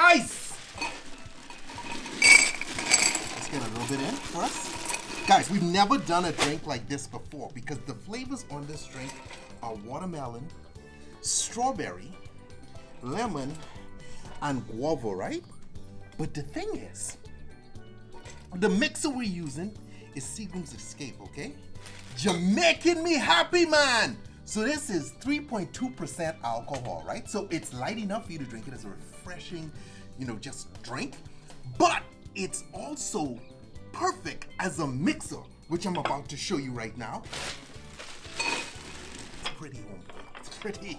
ice. Let's get a little bit in for us. Guys, we've never done a drink like this before because the flavors on this drink are watermelon, strawberry, lemon, and guava, right? But the thing is, the mixer we're using is Seagram's Escape, okay? Jamaican me happy, man! So this is 3.2% alcohol, right? So it's light enough for you to drink it as a refreshing, just drink. But it's also perfect as a mixer, which I'm about to show you right now. It's pretty, homeboy. It's pretty.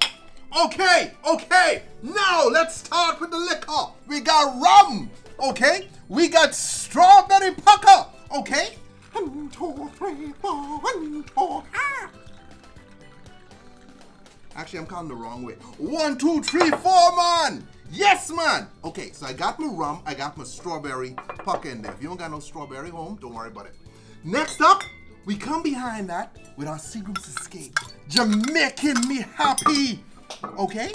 Okay. Now let's start with the liquor. We got rum, okay? We got strawberry pucker, okay? 1, 2, 3, 4, 1, 2, Actually, I'm counting the wrong way. 1, 2, 3, 4, man! Yes, man! Okay, so I got my rum, I got my strawberry pucker in there. If you don't got no strawberry home, don't worry about it. Next up, we come behind that with our Seagram's Escape. Jamaican me happy! Okay?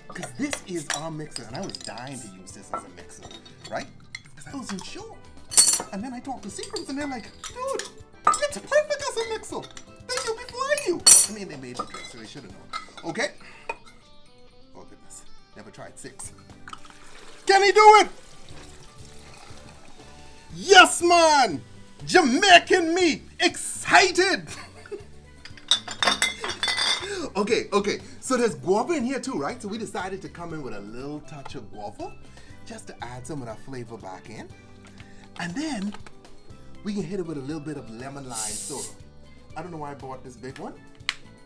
Because this is our mixer, and I was dying to use this as a mixer, right? Because I wasn't sure. And then I talked to Seagram's, and they're like, dude, it's perfect as a mixer. They knew before I knew. I mean, they made the drink, so they should have known. Okay? Oh, goodness. Never tried 6. Can he do it? Yes, man! Jamaican me! Excited! Okay. So there's guava in here too, right? So we decided to come in with a little touch of guava just to add some of that flavor back in. And then we can hit it with a little bit of lemon lime soda. I don't know why I bought this big one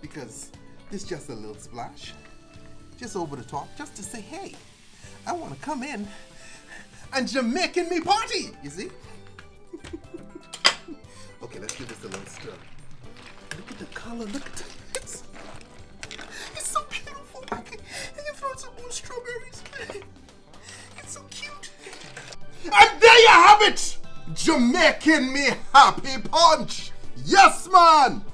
because it's just a little splash, just over the top, just to say, hey, I want to come in and Jamaican me party, you see? Okay, let's give this a little stir. Look at the color, look at it's so beautiful. I can throw some more strawberries. It's so cute. And there you have it! Jamaican me happy punch! Yes, man!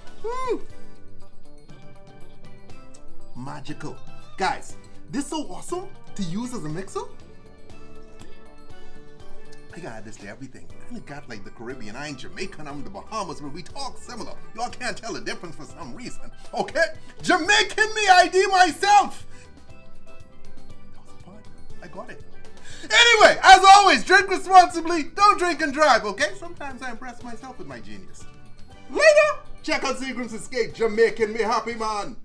Magical. Guys, this is so awesome to use as a mixer. I gotta add this to everything. I kinda got like the Caribbean. I ain't Jamaican, I'm the Bahamas, where we talk similar. Y'all can't tell the difference for some reason. Okay? Jamaican me ID myself! That was fun. I got it. Anyway, as always, drink responsibly. Don't drink and drive, okay? Sometimes I impress myself with my genius. Later! Check out Seagram's Escape. Jamaican me happy, man.